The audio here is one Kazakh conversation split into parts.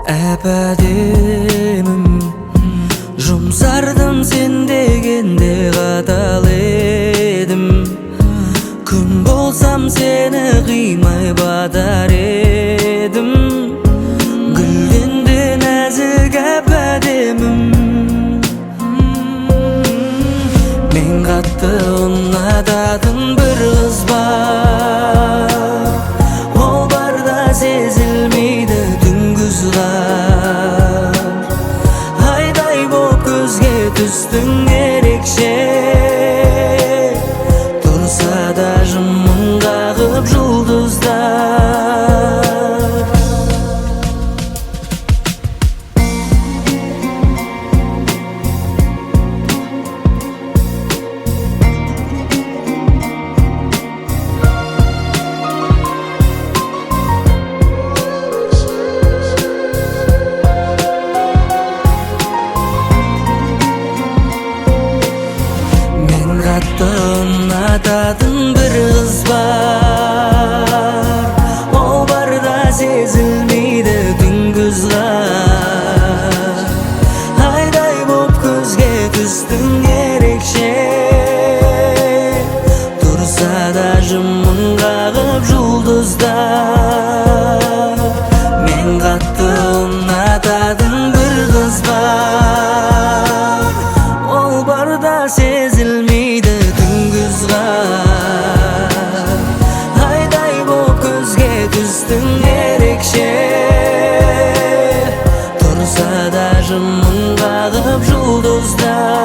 Әп-әдемім жұмсардым сен дегенде қатал едім. Күн болсам сені қимай батар едім. Гүлден де нәзік әп-әдемім. Мен қатты ұнататын бір қыз бар. Ол барда сезілмейді түнгіз қар. Айдай боп көзге түстің ерекше. Тұрса да жымың қағып жұлдыздар. Ұнататын бір қыз бар. Ол барда сезілмейді күнгіз қар. Айдай боп көзге түстің ерекше. Тұрса да жымың қағып жұлдыздар. Мен қатты ұнататын бір қыз бар. Ол барда сезілмейді күнгіз қар. Айдай боп көзге түстің ерекше. Тұрса да жымың қағып жұлдыздар.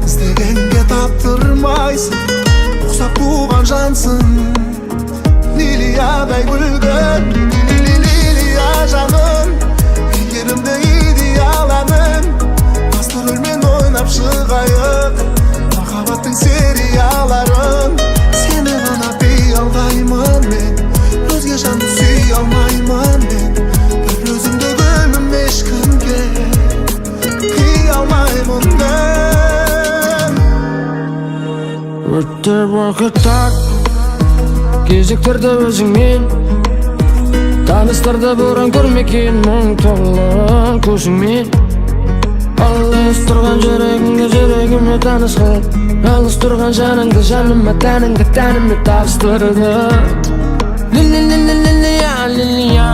İzdegенге таптырмайсың, ұқсап туған жансың. Лилиядай гүлгін, лилия жаным, ерімді идеаланым. Басты рөлмен ойнап шығайық махаббаттың серияларын. Сені ғана қиялдаймын мен, өзге жанды сүй алмаймын мен. Бір өзіңді гүлім ешкімге қия алмаймын мен. Өтіп уақыттар, кезектерді өзіңмен, таныстырды бұрын көрмеген мұң толы көзіңмен. Алыс тұрған жүрегіңді жүрегіме таныс қыл, алыс тұрған жаныңды жаныма тәніңді тәніме табыстырды. Лилия, лилия,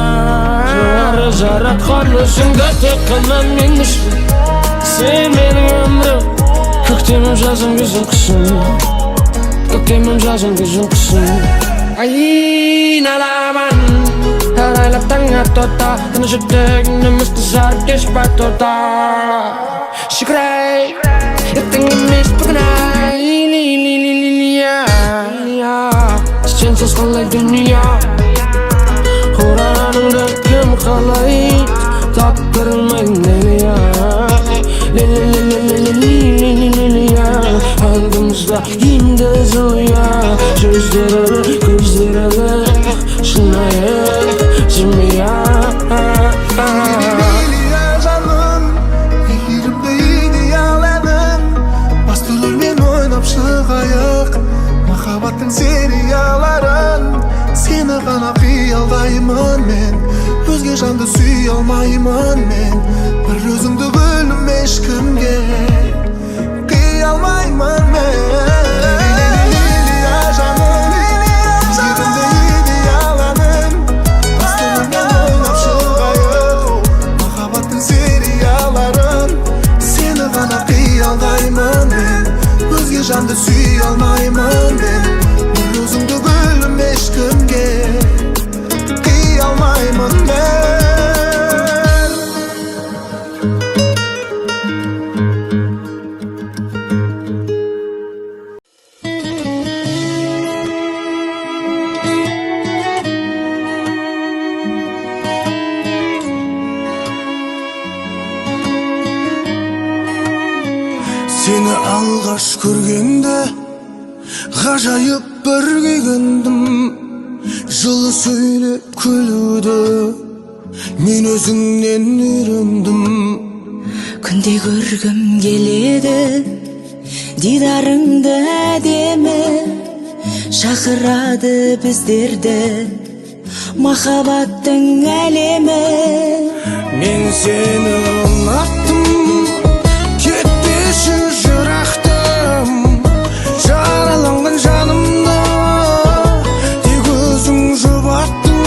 жары жаратқан өзіңді тек қана мен үшін. Сен менің өмірім, көктемім жазым күзім қышым. Көктемім жазым күзім қышым. Айналаман, арайлап таң атота, тыныш жүрегімді мысты жарып кеш батота. Шықырай, ертең емес бүгін ай. Лилия, сенсіз қалай дүния, құраныңды кім қалайды, тапқырмайын Лилия. Лилия, алдымызда енді зылия, сөздері көздері шынайы жымия. Лилия жаным, ерімді идеаланым. Басты рөлмен ойнап шығайық махаббаттың серияларын. Сені ғана қиялдаймын мен, өзге жанды сүй алмаймын мен. Бір өзіңді гүлім ешкімге қия Seni süy almayman ben Bir özüngdü gülüm eşkimge Kıy almayman ben Seni alğaç көргенде Ғажайып бір күйгендім Жылы сөйлеп күлуді Мен өзіңнен үйрендім Күнде көргім келеді Дидарыңды әдемі Шақырады біздерді Махаббаттың әлемі Мен сені ұнаттым Кетпеші жырақтым Жараланған жанымда Тек өзің жұбаттың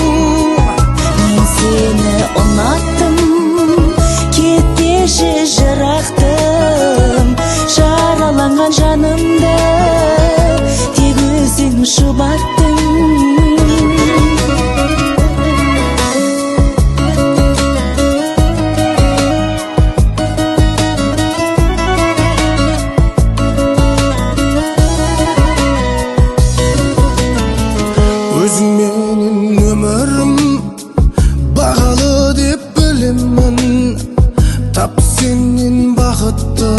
Мен сені ұнаттым Кетпеші жырақтым Жараланған жанымды Тек өзің жұбаттың Өзің менің өмірім Бағалы деп білемін Тап сенен бақытты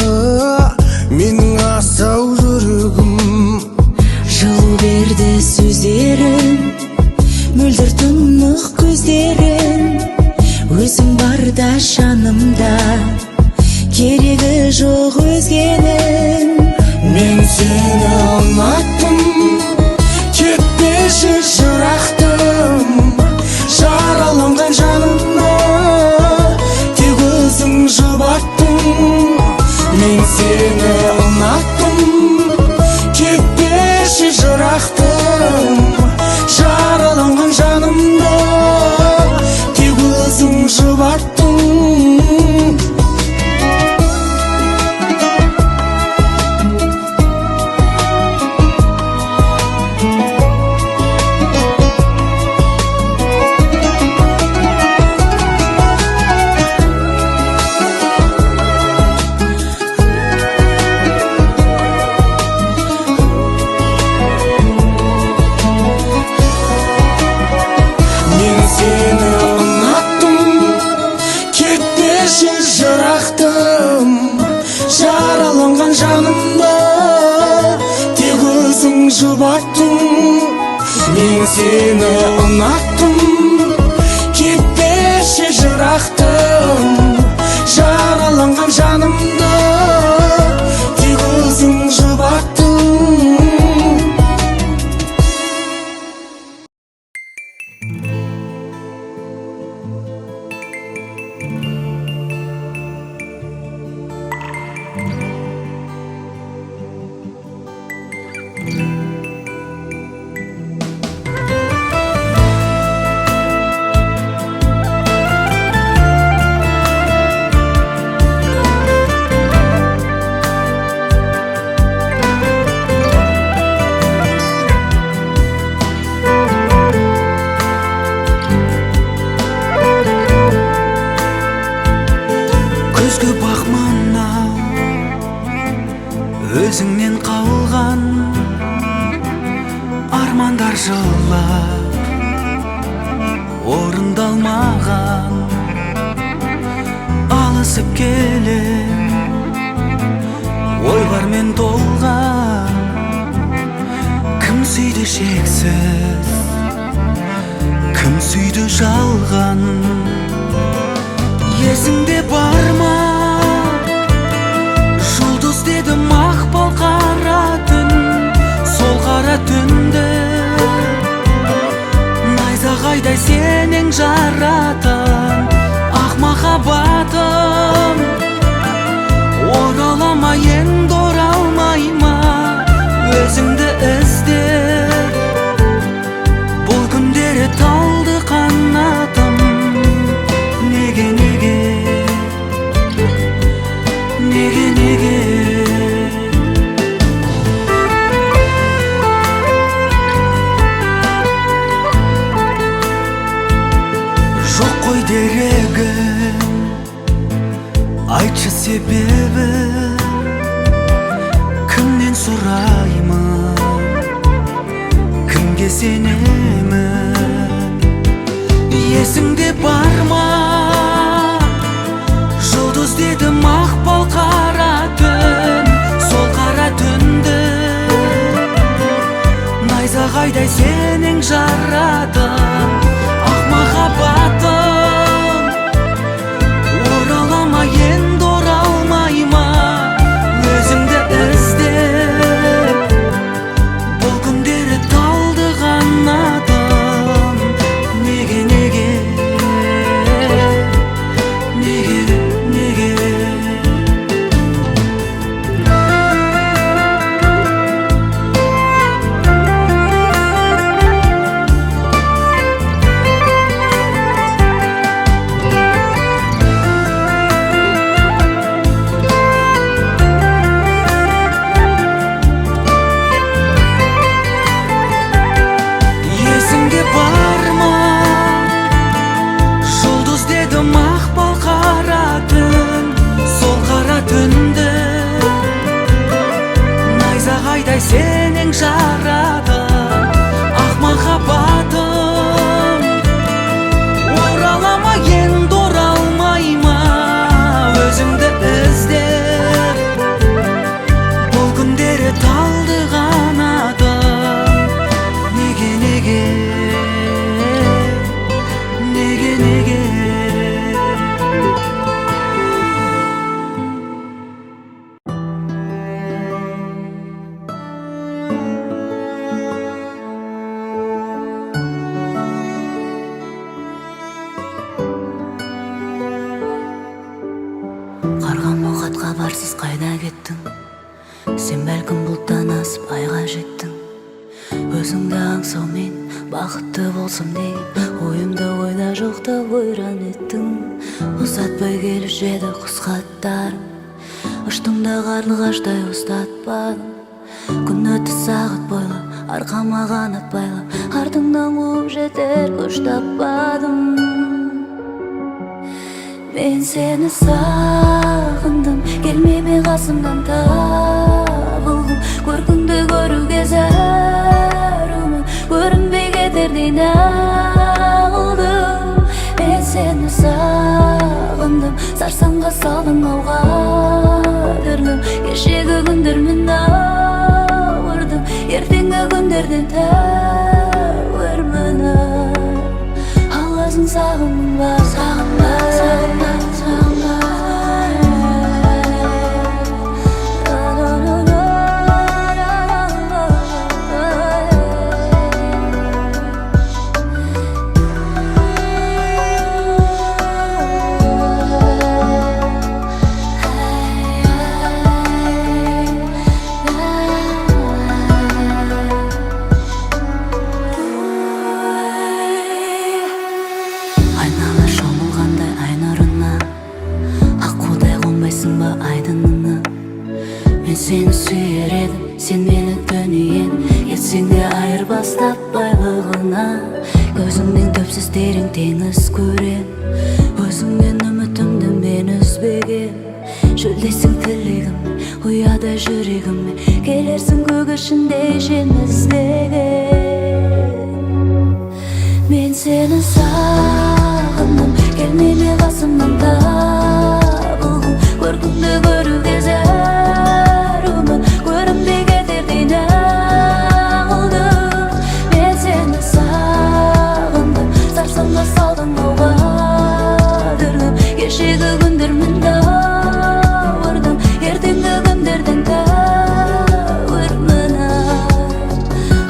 Менің асау жүрегім Жыл берді сөздерін Мөлдір тұнық көздерін Өзің барда жанымда Керегі жоқ өзгенің Мен сені ұнаттым Кетпеші жырақтым Жараланған жанымда Тек өзің жұбаттың Мен сені ұнаттым Кетпеші жырақтым Жараланған жанымда Тек өзің жұбаттың Жараланған жанымда Тек өзің жұбаттың Мен сені ұнаттым Кетпеші жырақтым Жараланған жанымда Тек өзің жұбаттың Көзге бақмана өзіңнен қалған армандар жылап орындалмаған алысып келем ойлармен толған кім сүйді шексіз кім сүйді жалған есіңде бар ма жұлдыз деді мақпал қара түн сол қара түнді найзағайдай сенің жаратын ақ махаббатым орала ма енді оралмай ма өзіңді іздеп бұл күндері талды қанатым неге Кімнен сұраймын, кімге сенемін? Есіңде бар ма? Жұлдыз деді мақпал қара түн, сол қара түнді найзағайдай сенің жарадың. Ақ махаббатым, орала ма енді оралмай ма? Өзіңді іздеп бұл күндері талдығанадым. Неге, неге, неге, неге? Есіңде бар ма? Жұлдыз деді мақпал қара түн, сол қара түнді найзағайдай сенің жарадың. Ақ махаббатым, орала ма енді оралмай ма? Өзіңді іздеп бұл күндері талдығанадым. Неге, неге, неге, неге? Қарған мұхат хабарсыз қайда кеттің? Сен бәлкім бұлттан асып айға жеттің. Өзіңді аңсаумен бақытты болсам деген ойымды ойда жоқта ойран еттің. Ұзатпай келіп жеді құс хаттарың, ұштың да қарлығаштай ұстатпадың. Күн өтті сағат бойлы, арқама қанат байлап, артыңнан қуып жетер күш таппадым. Мен сені сағындым, келмеме қасымнан табылдым. Көркіңді көруге зәрумын, көрінбей кетердей нағылдым. Мен сені сағындым, сарсаңға салдың ауға дірлім. Кешегі күндермен ауырдым, ертеңгі күндерден тәуірмін. Аласың сағымың ба, сағынба, сағынба, сағынба. Айналар шомылғандай ай нұрына, аққудай қонбайсың ба айдынына? Мен сені сүйер едім, сен мені дүниен, етсең де айырбас таппайлығына. Көзіңнен төпсіз терең теңіз көрем, өзіңнен үмітімді мен үзбеген. Шөлдейсің тілегім, ұяда жүрегіме, келерсің көк ішінде жем іздеген. Мен сені сағындым, келмеме қасымнан табылдым. Көркіңді көруге зәрумын, көрінбей кетердей нағылдым. Мен сені сағындым, сарсаңға салдың ауға дірлім. Кешегі күндермен ауырдым, ертеңгі күндерден тәуірмін.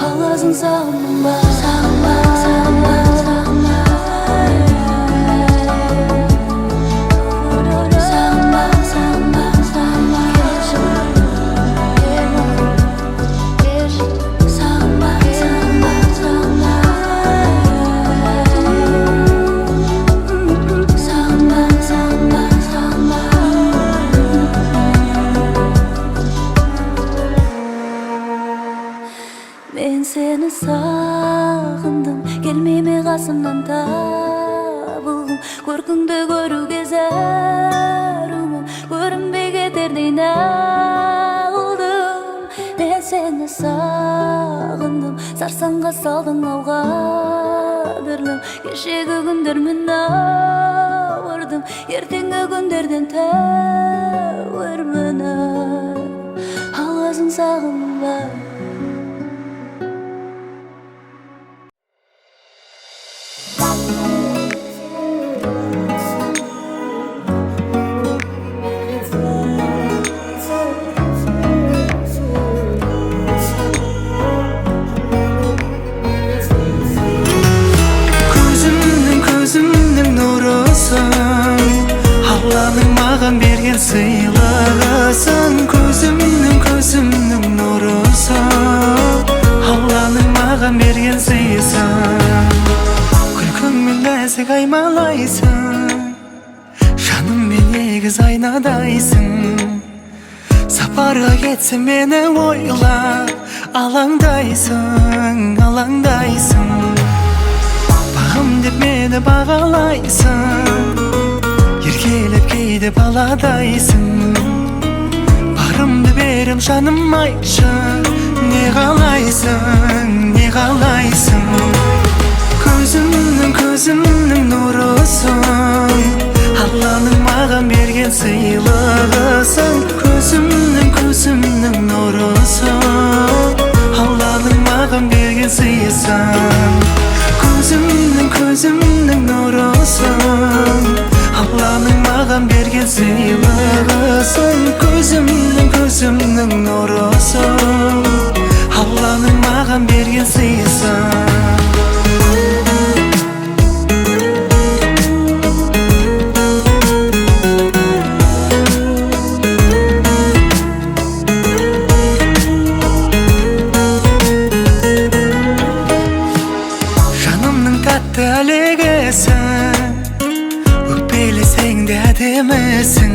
Аласың сағымың ба, сағынба, сағынба, сағынба. Сағынба, сағынба, сағынба. Келші, сағынба, сағынба, сағынба. Сағынба, сағынба, сағынба. Мен сені сағындым, келмеме қасымнан табылдым. Көркіңді көруге зәрумын, көрінбей кетердей нағылдым. seni sağındım. Sarsanga saldın alga dirlim. Keşeki günlermin ağırdım. Ertenge günlerden tağırmına ağzın sağınma. Gözümнің нұрысың, Алланың маған берген сыйлығысың. Көзімнің нұрысың, Алланың маған берген сыйысың. Күлкіңмен нәзік аймалайсың, жаныммен егіз айнадайсың. Сапарға кетсем мені ойлап, алаңдайсың. Бағым деп мені бағалайсың, еркелеп кейде баладайсың. Барымды берем жаным айтшы, не қалайсың? Көзімнің нұрысың, Алланың маған берген сыйлығысың. Көзімнің нұрысың, Алланың маған берген сыйысың. Көзімнің нұрысың, Алланың маған берген сыйлығысың. Көзімнің нұрысың, Алланың маған берген сыйысың. Өкпелесең де әдемісің,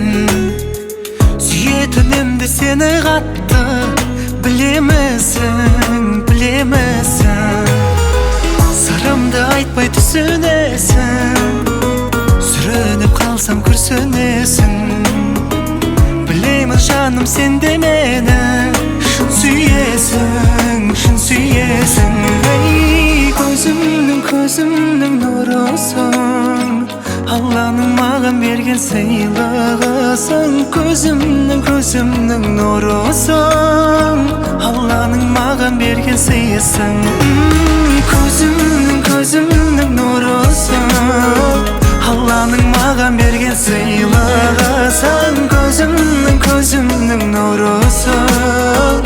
сүйетінімді сені қатты білемісің. Сырымды айтпай түсінесің, сүрініп қалсам күрсінесің. Білемін жаным сен де мені шын сүйесің. Көзімнің нұрысың, Алланың маған берген сыйлығысың. Көзімнің нұрысың, Алланың маған берген сыйысың. Көзімнің нұрысың, Алланың маған берген сыйлығысың. Көзімнің нұрысың,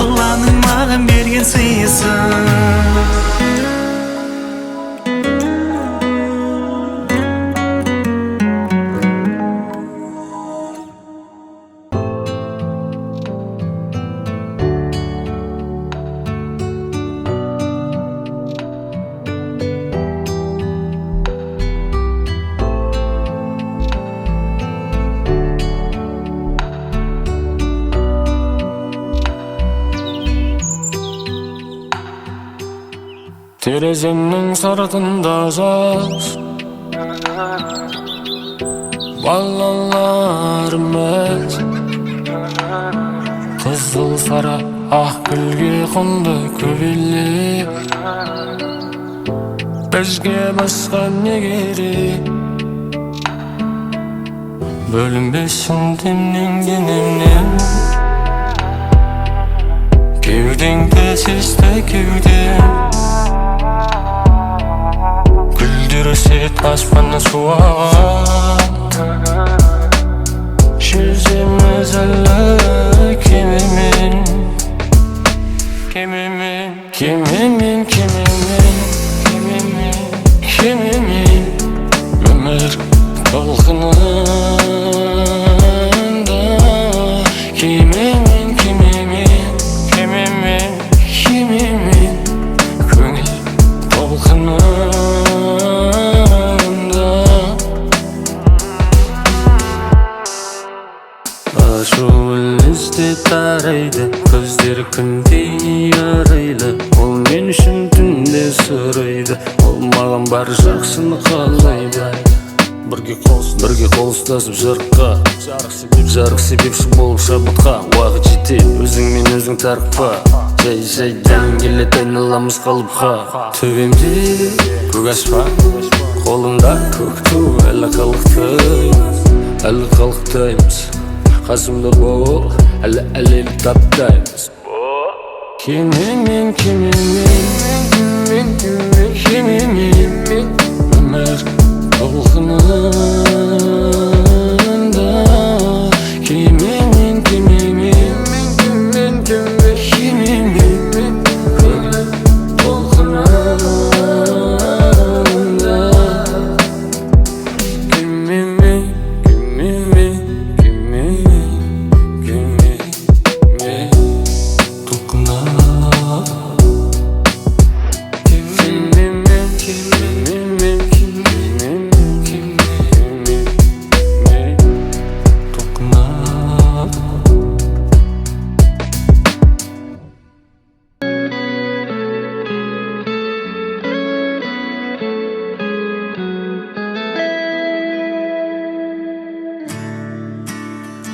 Алланың маған берген сыйысың. Тереземнің сыртында жаз, балаларымыз қызыл сары ақ гүлге қонды көбелек. Бізге басқа не керек, бөлінбесін денемнен. Кеудеңді сезді кеудем, сет аспаны суаған. Жүземіз әлі кемемен өмір толқынында. Кемемен көңіл толқынында. Ашуыл ізде тарайды, көздер күндей арайлы. Ол мен үшін түнде сұрайды, ол маған бар жақсыны қалайды. бірге қол ұстасып жарыққа, жарық себепші болып шабытқа. Уақыт жетеді, өзіңмен өзің тарықпа. Жай дән келеді, айналамыз қалыпқа. Төбемде көк аспан, қолымда көк ту. Әлі қалықтаймыз, қасымда бол, әлі әлем таптаймыз. Кемемен өмір толқынында. Кемемен көңіл толқынында.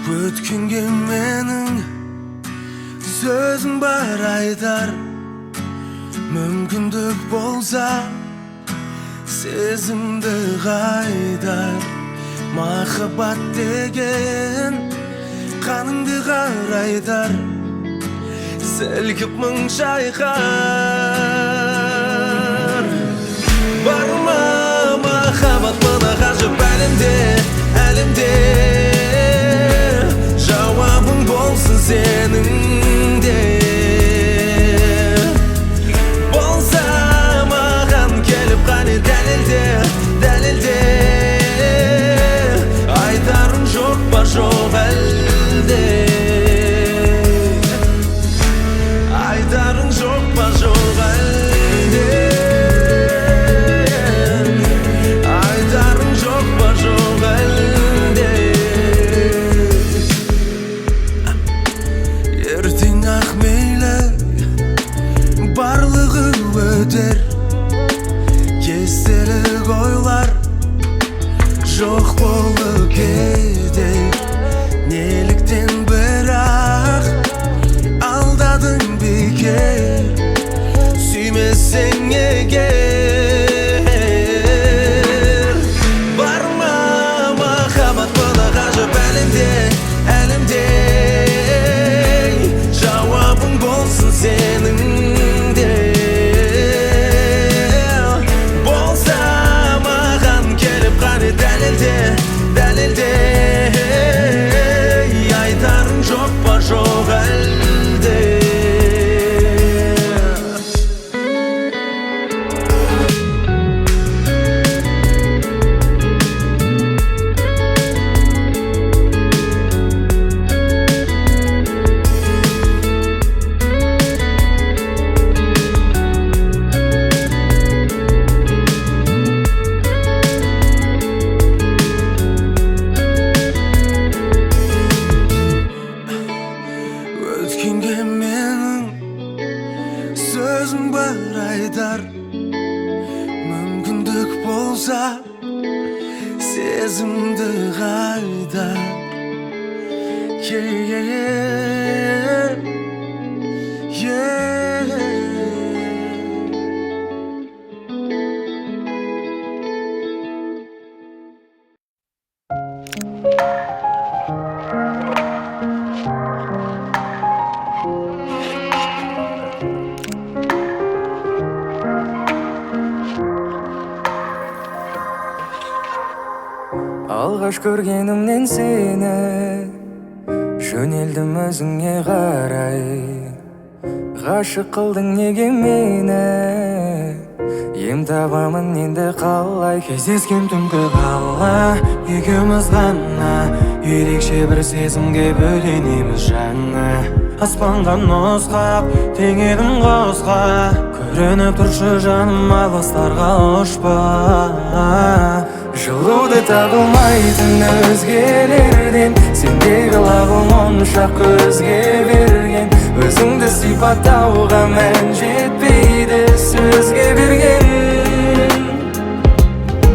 Өткенге менің сөзім бар айтар, мүмкіндік болса сезімді қайдар. Махаббат деген қаныңды қарайтар, сілкіп мың шайқар. Бар ма махаббат мына ғажап әлемде, жауабың болсын сенің де. Болса маған келіп қане дәлелде, айтарың жоқ па жоқ әлде, айтарың жоқ па жоқ әлде, айтарың жоқ па жоқ әлде. Ертең ақ мейлі барлығы өтер, естелік ойлар жоқ болып кетер. Неліктен бірақ алдадың бекер, сүймесең егер. Бар ма махаббат мына ғажап әлемде, жауабың болсын сенің де. Болса маған келіп қане дәлелде, айтарың жоқ па жоқ әлде. Өткенге менің сөзім бар айтар, мүмкіндік болса сезімді қайдар. Алғаш көргенімнен сені жөнелдім өзіңе қарай. Ғашық қылдың неге мені, ем табамын енді қалай. Кездескен түнгі қала екеуміз ғана, ерекше бір сезімге бөленеміз жаңа. Аспанға нұсқап теңедім қосқа, көрініп тұршы жаным алыстарға ұшпа. Жылуды табылмайтын өзгелерден, сендегі лағым онша көзге берген. Өзіңді сипаттауға мән жетпейді сөзге берген.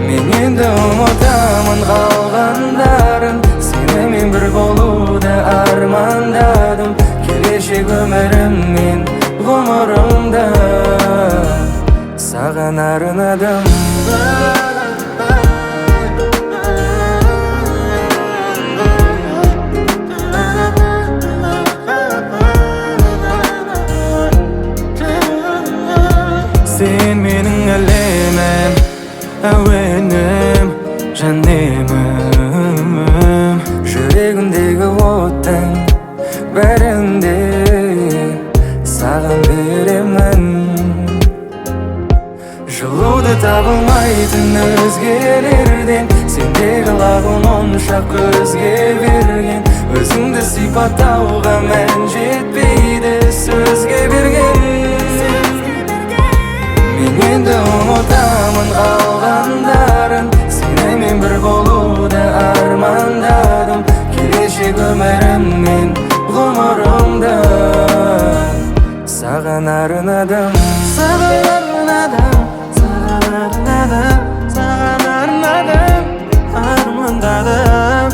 Мен енді ұмытамын қалғандарын, сенімен бір болуды армандадым. Келешек өміріммен ғұмырымда саған арнадым. Сен менің әлемім, әуенім, жанемім. Жүрегімдегі оттың бәрін де саған беремін. Жылуды табылмайтын өзгелерден, сендегі лағым онша көзге берген. Өзіңді сипаттауға мән жетпейді сөзге берген. Мен енді ұмытамын қалғандарын, сенімен бір болуды армандадым. Келешек өміріммен ғұмырымда саған арнадым. Саған арнадым, саған арнадым, саған арнадым, армандадым.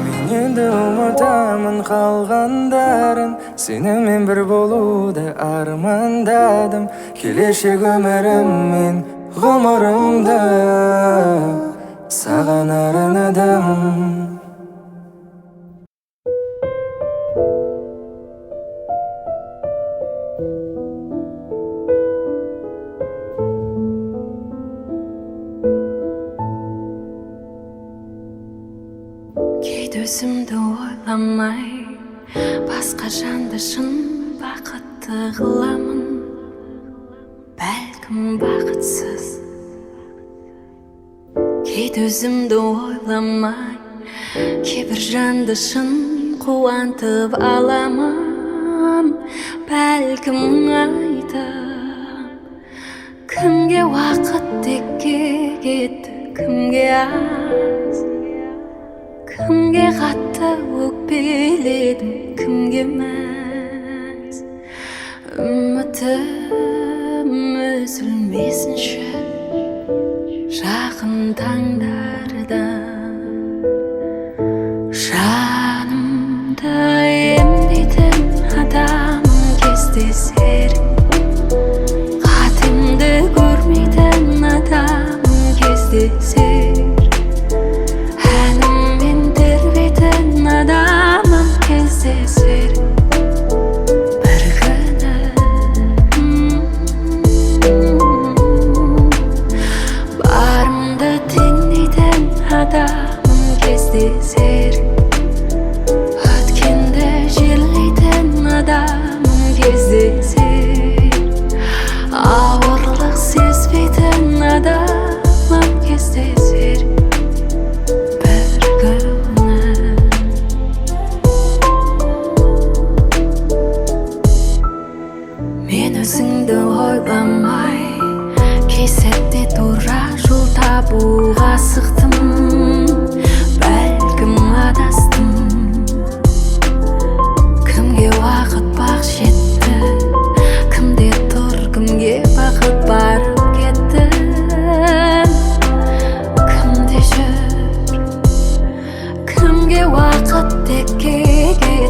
Мен енді ұмытамын қалғандарын, сенімен бір болуды армандадым. Келешек өміріммен ғұмырымда саған арнадым. Кейде өзімді ойламай басқа жанды шын бақытты қыламын. Бәлкім бақытсыз. Кейде өзімді ойламай кейбір жанды шын қуантып аламын. Бәлкім айтып кімге уақыт текке кетті, кімге аз, кімге қатты өкпеледім, кімге мәз. Үмітім үзілмесінші жақын таңдарда. Жанымды емдейтін адамым кездесер, қатемді көрмейтін адамым кездесер, әніммен тербейтін адамым кездесер бір күні. Барымды теңдейтін адамым кездесер, өткенді жерлейтін адамым кездесер, ауырлық сезбейтін адамым кездесер бір күні. Мен өзіңді ойламай кей сәтте тура жол табуға асықтым. Бәлкім адастым, кімге уақыт бақ жетті, кімде тұр, кімге бақыт барып кетті, кімде жүр, кімге уақыт текке кетті,